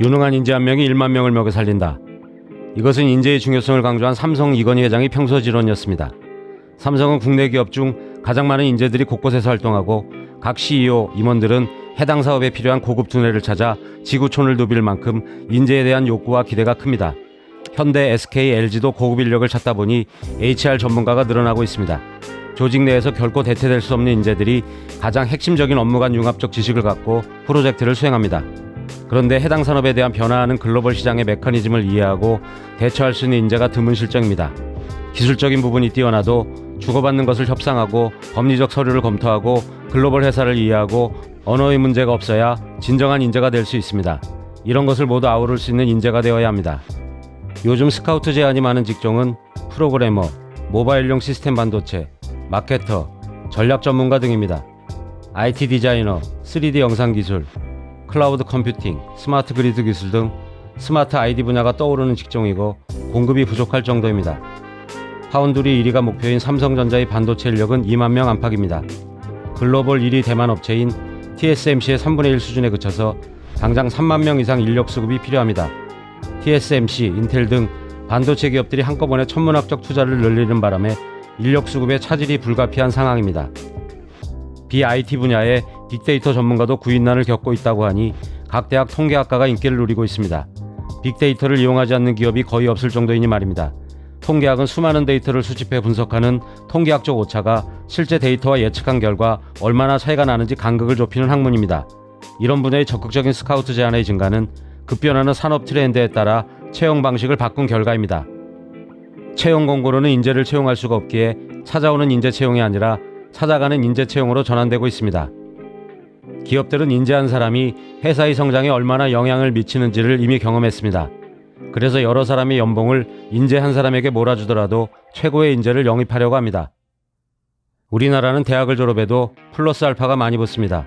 유능한 인재 한 명이 1만 명을 먹여 살린다. 이것은 인재의 중요성을 강조한 삼성 이건희 회장의 평소 지론이었습니다. 삼성은 국내 기업 중 가장 많은 인재들이 곳곳에서 활동하고 각 CEO, 임원들은 해당 사업에 필요한 고급 두뇌를 찾아 지구촌을 누빌 만큼 인재에 대한 욕구와 기대가 큽니다. 현대, SK, LG도 고급 인력을 찾다 보니 HR 전문가가 늘어나고 있습니다. 조직 내에서 결코 대체될 수 없는 인재들이 가장 핵심적인 업무 간 융합적 지식을 갖고 프로젝트를 수행합니다. 그런데 해당 산업에 대한 변화하는 글로벌 시장의 메커니즘을 이해하고 대처할 수 있는 인재가 드문 실정입니다. 기술적인 부분이 뛰어나도 주고받는 것을 협상하고 법리적 서류를 검토하고 글로벌 회사를 이해하고 언어의 문제가 없어야 진정한 인재가 될 수 있습니다. 이런 것을 모두 아우를 수 있는 인재가 되어야 합니다. 요즘 스카우트 제한이 많은 직종은 프로그래머, 모바일용 시스템 반도체, 마케터, 전략 전문가 등입니다. IT 디자이너, 3D 영상 기술, 클라우드 컴퓨팅, 스마트 그리드 기술 등 스마트 ID 분야가 떠오르는 직종이고 공급이 부족할 정도입니다. 파운드리 1위가 목표인 삼성전자의 반도체 인력은 2만 명 안팎입니다. 글로벌 1위 대만 업체인 TSMC의 3분의 1 수준에 그쳐서 당장 3만 명 이상 인력 수급이 필요합니다. TSMC, 인텔 등 반도체 기업들이 한꺼번에 천문학적 투자를 늘리는 바람에 인력 수급에 차질이 불가피한 상황입니다. BIT 분야의 빅데이터 전문가도 구인난을 겪고 있다고 하니 각 대학 통계학과가 인기를 누리고 있습니다. 빅데이터를 이용하지 않는 기업이 거의 없을 정도이니 말입니다. 통계학은 수많은 데이터를 수집해 분석하는 통계학적 오차가 실제 데이터와 예측한 결과 얼마나 차이가 나는지 간극을 좁히는 학문입니다. 이런 분야의 적극적인 스카우트 제한의 증가는 급변하는 산업 트렌드에 따라 채용 방식을 바꾼 결과입니다. 채용 공고로는 인재를 채용할 수가 없기에 찾아오는 인재 채용이 아니라 찾아가는 인재 채용으로 전환되고 있습니다. 기업들은 인재한 사람이 회사의 성장에 얼마나 영향을 미치는지를 이미 경험했습니다. 그래서 여러 사람의 연봉을 인재 한 사람에게 몰아주더라도 최고의 인재를 영입하려고 합니다. 우리나라는 대학을 졸업해도 플러스 알파가 많이 붙습니다.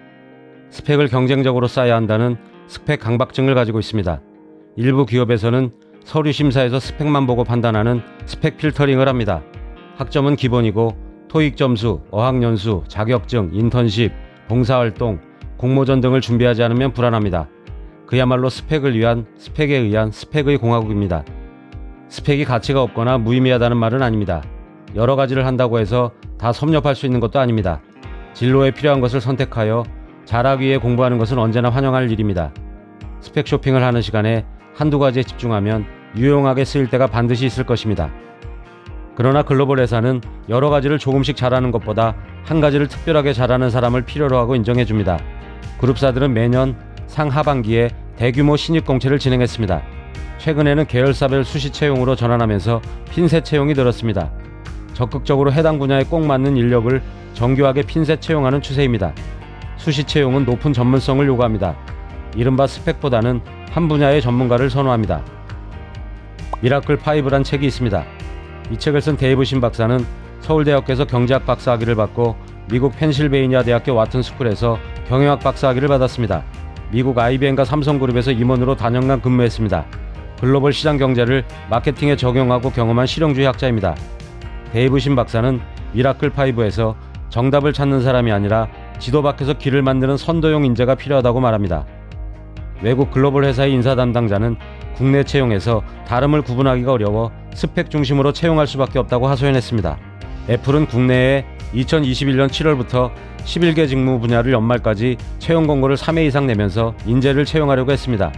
스펙을 경쟁적으로 쌓아야 한다는 스펙 강박증을 가지고 있습니다. 일부 기업에서는 서류 심사에서 스펙만 보고 판단하는 스펙 필터링을 합니다. 학점은 기본이고 토익 점수, 어학연수, 자격증, 인턴십, 봉사활동, 공모전 등을 준비하지 않으면 불안합니다. 그야말로 스펙을 위한 스펙에 의한 스펙의 공화국입니다. 스펙이 가치가 없거나 무의미하다는 말은 아닙니다. 여러 가지를 한다고 해서 다 섭렵할 수 있는 것도 아닙니다. 진로에 필요한 것을 선택하여 잘하기 위해 공부하는 것은 언제나 환영할 일입니다. 스펙 쇼핑을 하는 시간에 한두 가지에 집중하면 유용하게 쓰일 때가 반드시 있을 것입니다. 그러나 글로벌 회사는 여러 가지를 조금씩 잘하는 것보다 한 가지를 특별하게 잘하는 사람을 필요로 하고 인정해줍니다. 그룹사들은 매년 상하반기에 대규모 신입 공채를 진행했습니다. 최근에는 계열사별 수시 채용으로 전환하면서 핀셋 채용이 늘었습니다. 적극적으로 해당 분야에 꼭 맞는 인력을 정교하게 핀셋 채용하는 추세입니다. 수시 채용은 높은 전문성을 요구합니다. 이른바 스펙보다는 한 분야의 전문가를 선호합니다. 미라클 5란 책이 있습니다. 이 책을 쓴 데이브 신 박사는 서울대학교에서 경제학 박사학위를 받고 미국 펜실베이니아 대학교 와튼 스쿨에서 경영학 박사학위를 받았습니다. 미국 IBM과 삼성그룹에서 임원으로 다년간 근무했습니다. 글로벌 시장 경제를 마케팅에 적용하고 경험한 실용주의 학자입니다. 데이브 신 박사는 미라클 5에서 정답을 찾는 사람이 아니라 지도 밖에서 길을 만드는 선도용 인재가 필요하다고 말합니다. 외국 글로벌 회사의 인사 담당자는 국내 채용에서 다름을 구분하기가 어려워 스펙 중심으로 채용할 수밖에 없다고 하소연했습니다. 애플은 국내에 2021년 7월부터 11개 직무 분야를 연말까지 채용 공고를 3회 이상 내면서 인재를 채용하려고 했습니다.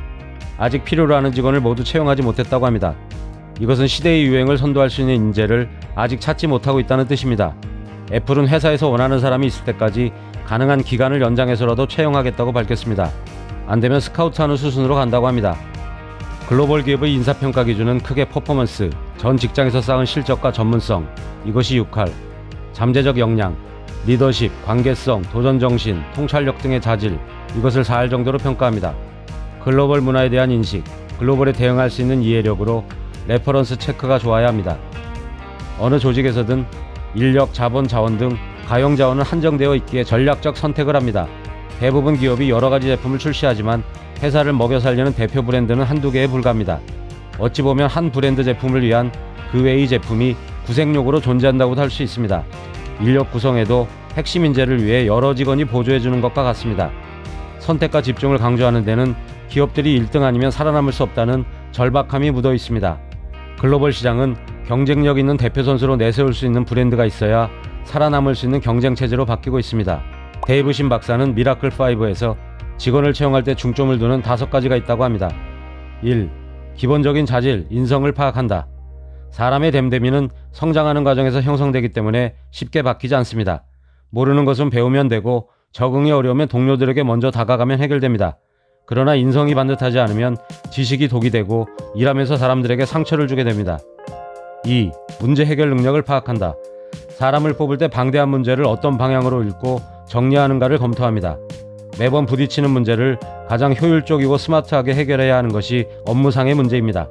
아직 필요로 하는 직원을 모두 채용하지 못했다고 합니다. 이것은 시대의 유행을 선도할 수 있는 인재를 아직 찾지 못하고 있다는 뜻입니다. 애플은 회사에서 원하는 사람이 있을 때까지 가능한 기간을 연장해서라도 채용하겠다고 밝혔습니다. 안되면 스카우트하는 수순으로 간다고 합니다. 글로벌 기업의 인사평가 기준은 크게 퍼포먼스, 전 직장에서 쌓은 실적과 전문성, 이것이 6할, 잠재적 역량, 리더십, 관계성, 도전정신, 통찰력 등의 자질, 이것을 4할 정도로 평가합니다. 글로벌 문화에 대한 인식, 글로벌에 대응할 수 있는 이해력으로 레퍼런스 체크가 좋아야 합니다. 어느 조직에서든 인력, 자본, 자원 등 가용 자원은 한정되어 있기에 전략적 선택을 합니다. 대부분 기업이 여러 가지 제품을 출시하지만 회사를 먹여 살리는 대표 브랜드는 한두 개에 불과합니다. 어찌 보면 한 브랜드 제품을 위한 그 외의 제품이 구색용으로 존재한다고도 할 수 있습니다. 인력 구성에도 핵심 인재를 위해 여러 직원이 보조해주는 것과 같습니다. 선택과 집중을 강조하는 데는 기업들이 1등 아니면 살아남을 수 없다는 절박함이 묻어 있습니다. 글로벌 시장은 경쟁력 있는 대표 선수로 내세울 수 있는 브랜드가 있어야 살아남을 수 있는 경쟁 체제로 바뀌고 있습니다. 데이브 신 박사는 미라클5에서 직원을 채용할 때 중점을 두는 5가지가 있다고 합니다. 1. 기본적인 자질, 인성을 파악한다. 사람의 됨됨이는 성장하는 과정에서 형성되기 때문에 쉽게 바뀌지 않습니다. 모르는 것은 배우면 되고 적응이 어려우면 동료들에게 먼저 다가가면 해결됩니다. 그러나 인성이 반듯하지 않으면 지식이 독이 되고 일하면서 사람들에게 상처를 주게 됩니다. 2. 문제 해결 능력을 파악한다. 사람을 뽑을 때 방대한 문제를 어떤 방향으로 읽고 정리하는가를 검토합니다. 매번 부딪히는 문제를 가장 효율적이고 스마트하게 해결해야 하는 것이 업무상의 문제입니다.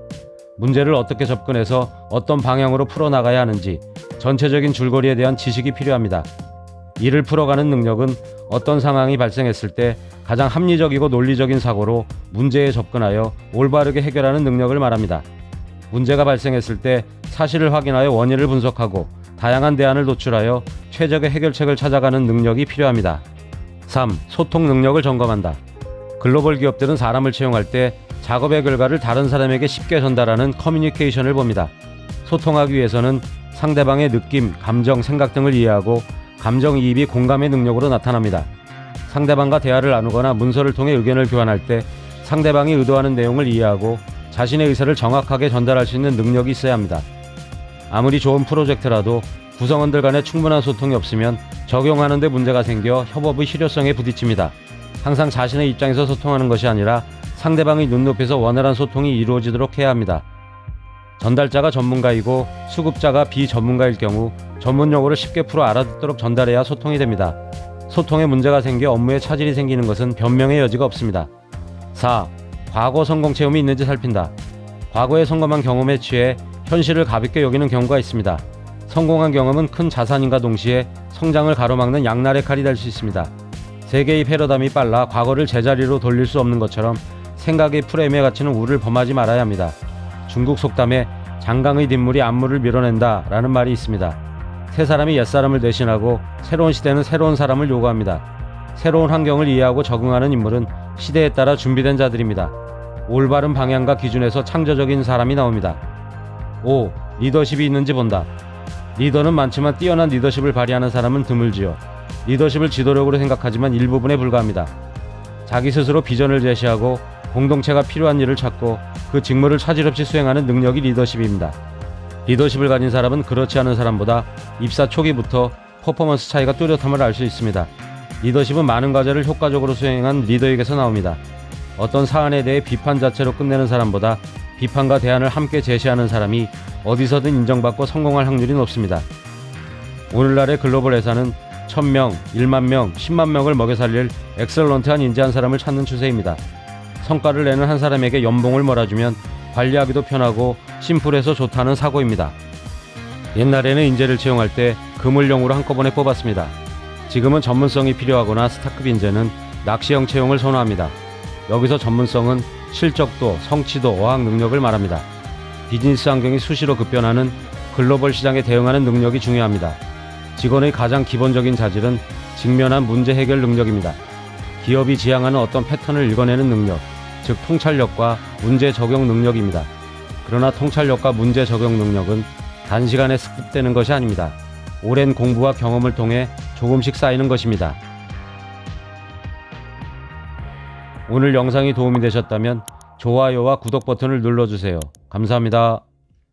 문제를 어떻게 접근해서 어떤 방향으로 풀어나가야 하는지 전체적인 줄거리에 대한 지식이 필요합니다. 이를 풀어가는 능력은 어떤 상황이 발생했을 때 가장 합리적이고 논리적인 사고로 문제에 접근하여 올바르게 해결하는 능력을 말합니다. 문제가 발생했을 때 사실을 확인하여 원인을 분석하고 다양한 대안을 도출하여 최적의 해결책을 찾아가는 능력이 필요합니다. 3. 소통 능력을 점검한다. 글로벌 기업들은 사람을 채용할 때 작업의 결과를 다른 사람에게 쉽게 전달하는 커뮤니케이션을 봅니다. 소통하기 위해서는 상대방의 느낌, 감정, 생각 등을 이해하고 감정이입이 공감의 능력으로 나타납니다. 상대방과 대화를 나누거나 문서를 통해 의견을 교환할 때 상대방이 의도하는 내용을 이해하고 자신의 의사를 정확하게 전달할 수 있는 능력이 있어야 합니다. 아무리 좋은 프로젝트라도 구성원들 간에 충분한 소통이 없으면 적용하는 데 문제가 생겨 협업의 실효성에 부딪힙니다. 항상 자신의 입장에서 소통하는 것이 아니라 상대방의 눈높이에서 원활한 소통이 이루어지도록 해야 합니다. 전달자가 전문가이고 수급자가 비전문가일 경우 전문 용어를 쉽게 풀어 알아듣도록 전달해야 소통이 됩니다. 소통에 문제가 생겨 업무에 차질이 생기는 것은 변명의 여지가 없습니다. 4. 과거 성공 체험이 있는지 살핀다. 과거에 성공한 경험에 취해 현실을 가볍게 여기는 경우가 있습니다. 성공한 경험은 큰 자산인과 동시에 성장을 가로막는 양날의 칼이 될 수 있습니다. 세계의 패러다임이 빨라 과거를 제자리로 돌릴 수 없는 것처럼 생각의 프레임에 갇히는 우를 범하지 말아야 합니다. 중국 속담에 장강의 뒷물이 앞물을 밀어낸다 라는 말이 있습니다. 새 사람이 옛사람을 대신하고 새로운 시대는 새로운 사람을 요구합니다. 새로운 환경을 이해하고 적응하는 인물은 시대에 따라 준비된 자들입니다. 올바른 방향과 기준에서 창조적인 사람이 나옵니다. 5. 리더십이 있는지 본다. 리더는 많지만 뛰어난 리더십을 발휘하는 사람은 드물지요. 리더십을 지도력으로 생각하지만 일부분에 불과합니다. 자기 스스로 비전을 제시하고 공동체가 필요한 일을 찾고 그 직무를 차질 없이 수행하는 능력이 리더십입니다. 리더십을 가진 사람은 그렇지 않은 사람보다 입사 초기부터 퍼포먼스 차이가 뚜렷함을 알 수 있습니다. 리더십은 많은 과제를 효과적으로 수행한 리더에게서 나옵니다. 어떤 사안에 대해 비판 자체로 끝내는 사람보다 비판과 대안을 함께 제시하는 사람이 어디서든 인정받고 성공할 확률이 높습니다. 오늘날의 글로벌 회사는 1000명, 1만 명, 10만 명을 먹여 살릴 엑셀런트한 인재한 사람을 찾는 추세입니다. 성과를 내는 한 사람에게 연봉을 몰아주면 관리하기도 편하고 심플해서 좋다는 사고입니다. 옛날에는 인재를 채용할 때 그물용으로 한꺼번에 뽑았습니다. 지금은 전문성이 필요하거나 스타급 인재는 낚시형 채용을 선호합니다. 여기서 전문성은 실적도, 성취도, 어학 능력을 말합니다. 비즈니스 환경이 수시로 급변하는 글로벌 시장에 대응하는 능력이 중요합니다. 직원의 가장 기본적인 자질은 직면한 문제 해결 능력입니다. 기업이 지향하는 어떤 패턴을 읽어내는 능력, 즉 통찰력과 문제 적용 능력입니다. 그러나 통찰력과 문제 적용 능력은 단시간에 습득되는 것이 아닙니다. 오랜 공부와 경험을 통해 조금씩 쌓이는 것입니다. 오늘 영상이 도움이 되셨다면 좋아요와 구독 버튼을 눌러주세요. 감사합니다.